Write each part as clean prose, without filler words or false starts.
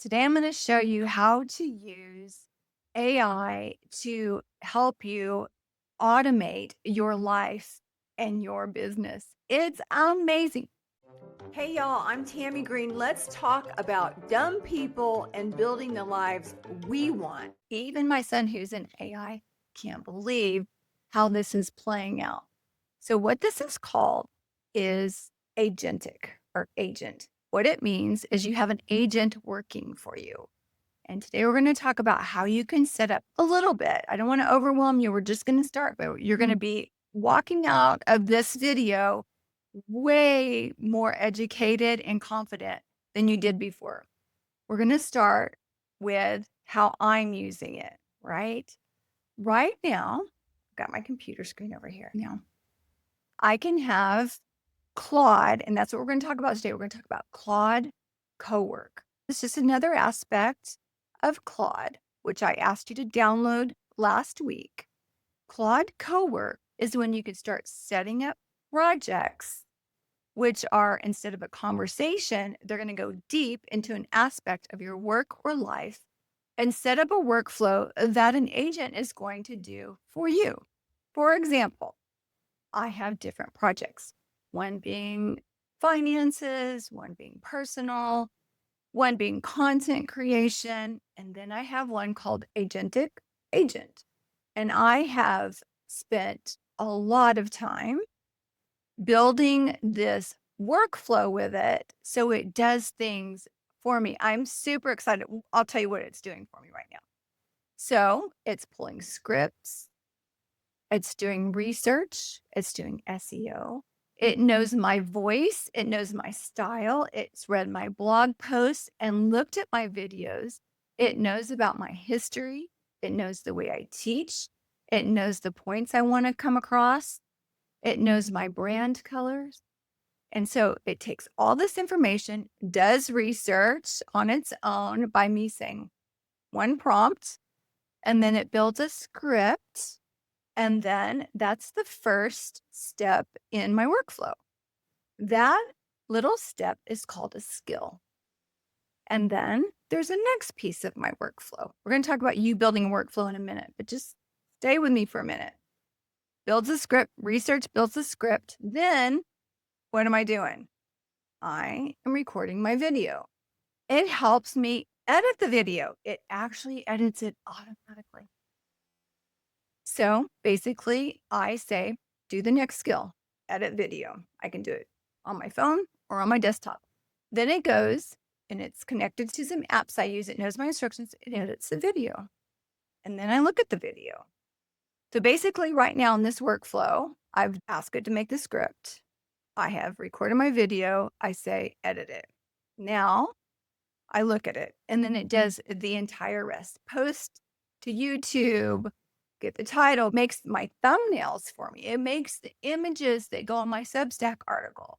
Today, I'm going to show you how to use AI to help you automate your life and your business. It's amazing. Hey, y'all, I'm Tammy Green. Let's talk about dumb people and building the lives we want. Even my son, who's in AI, can't believe how this is playing out. So, what this is called is agentic or agent. What it means is you have an agent working for you. And today we're going to talk about how you can set up a little bit. I don't want to overwhelm you. We're just going to start, but you're going to be walking out of this video way more educated and confident than you did before. We're going to start with how I'm using it, right? Right now, I've got my computer screen over here now. I can have Claude, and that's what we're going to talk about today. We're going to talk about Claude Cowork. It's just another aspect of Claude, which I asked you to download last week. Claude Cowork is when you can start setting up projects, which are, instead of a conversation, they're going to go deep into an aspect of your work or life and set up a workflow that an agent is going to do for you. For example, I have different projects, one being finances, one being personal, one being content creation, and then I have one called Agentic Agent. And I have spent a lot of time building this workflow with it so it does things for me. I'm super excited. I'll tell you what it's doing for me right now. So it's pulling scripts, it's doing research, it's doing SEO. It knows my voice, it knows my style, it's read my blog posts and looked at my videos. It knows about my history, it knows the way I teach, it knows the points I want to come across, it knows my brand colors. And so it takes all this information, does research on its own by me saying one prompt, and then it builds a script. And then that's the first step in my workflow. That little step is called a skill. And then there's a next piece of my workflow. We're going to talk about you building a workflow in a minute, but just stay with me for a minute. Builds a script, research builds a script. Then what am I doing? I am recording my video. It helps me edit the video. It actually edits it automatically. So basically, I say, do the next skill, edit video. I can do it on my phone or on my desktop. Then it goes and it's connected to some apps I use. It knows my instructions. It edits the video. And then I look at the video. So basically, right now in this workflow, I've asked it to make the script. I have recorded my video. I say, edit it. Now I look at it and then it does the entire rest. Post to YouTube, get the title, makes my thumbnails for me. It makes the images that go on my Substack article.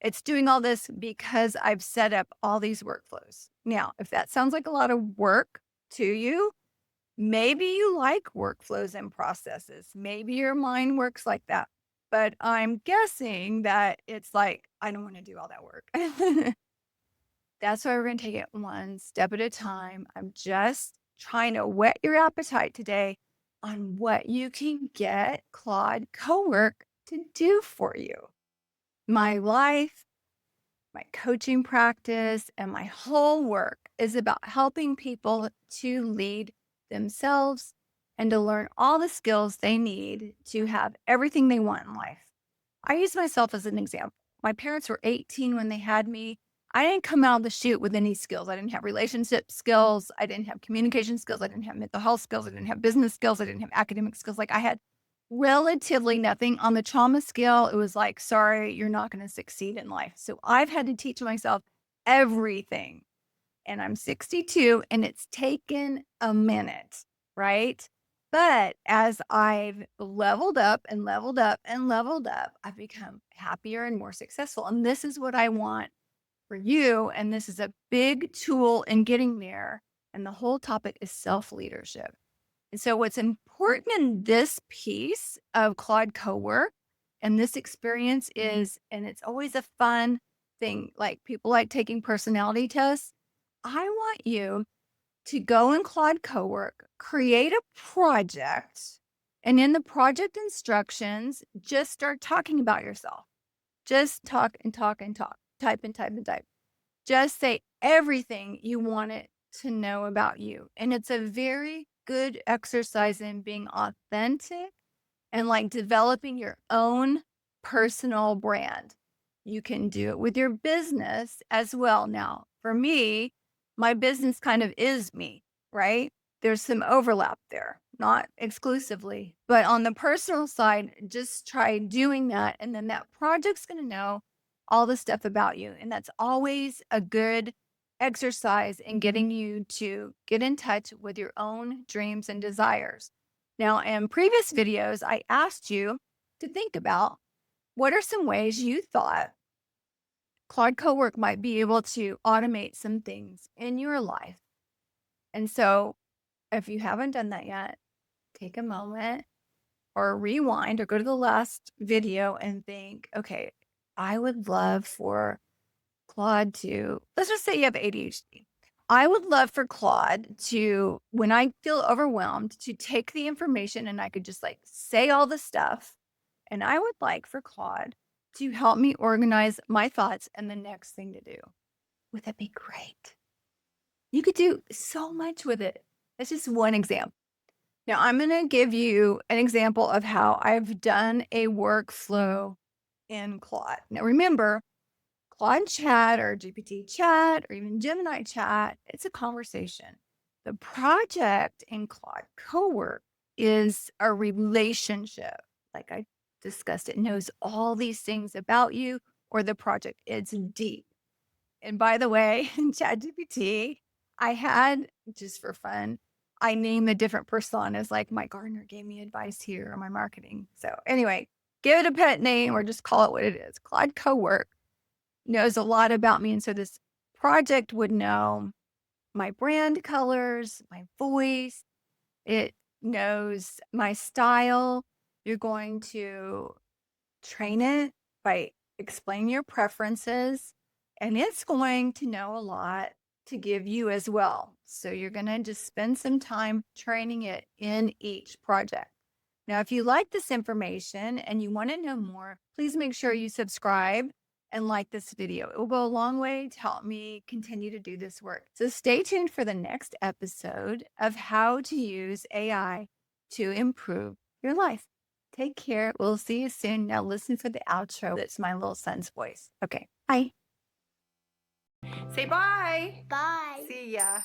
It's doing all this because I've set up all these workflows. Now, if that sounds like a lot of work to you, maybe you like workflows and processes. Maybe your mind works like that. But I'm guessing that it's like, I don't want to do all that work. That's why we're going to take it one step at a time. I'm just trying to whet your appetite today on what you can get Claude Cowork to do for you. My life, my coaching practice, and my whole work is about helping people to lead themselves and to learn all the skills they need to have everything they want in life. I use myself as an example. My parents were 18 when they had me. I didn't come out of the chute with any skills. I didn't have relationship skills. I didn't have communication skills. I didn't have mental health skills. I didn't have business skills. I didn't have academic skills. Like, I had relatively nothing. On the trauma scale, it was like, sorry, you're not going to succeed in life. So I've had to teach myself everything. And I'm 62 and it's taken a minute, right? But as I've leveled up and leveled up and leveled up, I've become happier and more successful. And this is what I want for you. And this is a big tool in getting there. And the whole topic is self-leadership. And so what's important in this piece of Claude Cowork and this experience is, and it's always a fun thing, like people like taking personality tests. I want you to go in Claude Cowork, create a project, and in the project instructions, just start talking about yourself. Just talk and talk and talk, type and type and type. Just say everything you want it to know about you. And it's a very good exercise in being authentic and like developing your own personal brand. You can do it with your business as well. Now, for me, my business kind of is me, right? There's some overlap there, not exclusively, but on the personal side, just try doing that. And then that project's going to know all the stuff about you. And that's always a good exercise in getting you to get in touch with your own dreams and desires. Now, in previous videos, I asked you to think about what are some ways you thought Claude Cowork might be able to automate some things in your life. And so, if you haven't done that yet, take a moment or rewind or go to the last video and think, okay, I would love for Claude to, let's just say you have ADHD. I would love for Claude to, when I feel overwhelmed, to take the information and I could just like say all the stuff. And I would like for Claude to help me organize my thoughts and the next thing to do. Would that be great? You could do so much with it. That's just one example. Now, I'm going to give you an example of how I've done a workflow in Claude. Now, remember, Claude Chat or GPT Chat or even Gemini Chat, it's a conversation. The project in Claude Cowork is a relationship. Like I discussed, it knows all these things about you or the project. It's deep. And by the way, in ChatGPT, I had, just for fun, I named the different personas, like my gardener gave me advice here or my marketing. So anyway, give it a pet name or just call it what it is. Claude Cowork knows a lot about me. And so this project would know my brand colors, my voice. It knows my style. You're going to train it by explaining your preferences, and it's going to know a lot to give you as well. So you're going to just spend some time training it in each project. Now, if you like this information and you want to know more, please make sure you subscribe and like this video. It will go a long way to help me continue to do this work. So stay tuned for the next episode of how to use AI to improve your life. Take care. We'll see you soon. Now listen for the outro. That's my little son's voice. Okay. Bye. Say bye. Bye. See ya.